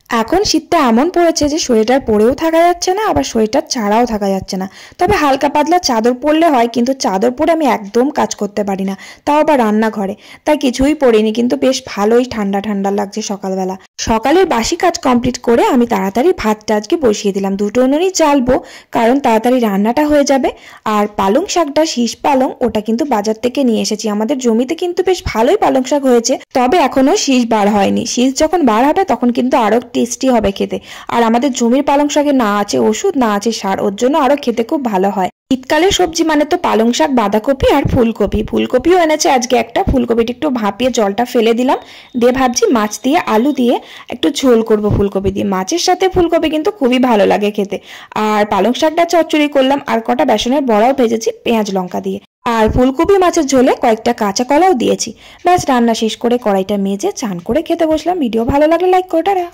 এখন শীতটা এমন পড়েছে যে সোয়েটার পরেও থাকা যাচ্ছে না, আবার সোয়েটার ছাড়াও থাকা যাচ্ছে না। তবে হালকা পাতলা চাদর পরলে হয়, কিন্তু চাদর পরে আমি একদম কাজ করতে পারি না, তাও আবার রান্নাঘরে। তাই কিছুই পরিনি, কিন্তু বেশ ভালোই ঠান্ডা ঠান্ডা লাগছে সকালবেলা। সকালের বাসি কাজ কমপ্লিট করে আমি তাড়াতাড়ি ভাতটা আজকে বসিয়ে দিলাম, দুটো উনুনই জ্বালবো, কারণ তাড়াতাড়ি রান্নাটা হয়ে যাবে। আর পালং শাকটা, শীষ পালং, ওটা কিন্তু বাজার থেকে নিয়ে এসেছি। আমাদের জমিতে কিন্তু বেশ ভালোই পালং শাক হয়েছে, তবে এখনো শীষ বার হয়নি। শীষ যখন বার হবে তখন কিন্তু আরো টেস্টি হবে খেতে। আর আমাদের জমির পালং শাকে না আছে ওষুধ, না আছে সার, ওর জন্য আরো খেতে খুব ভালো হয়। শীতকালের সবজি মানে তো পালং শাক, বাঁধাকপি আর ফুলকপি। ফুলকপিও এনেছে আজকে একটা। ফুলকপিটা একটু ভাপিয়ে জলটা ফেলে দিলাম, দিয়ে ভাবছি মাছ দিয়ে আলু দিয়ে একটু ঝোল করব ফুলকপি দিয়ে। মাছের সাথে ফুলকপি কিন্তু খুবই ভালো লাগে খেতে। আর পালং শাকটা চচ্চড়ি করলাম, আর কটা বেসনের বড়াও ভেজেছি পেঁয়াজ লঙ্কা দিয়ে। আর ফুলকপি মাছের ঝোলে কয়েকটা কাঁচা কলাও দিয়েছি। ব্যাস রান্না শেষ করে কড়াইটা মেজে চান করে খেতে বসলাম। ভিডিও ভালো লাগলে লাইক করে টাটা।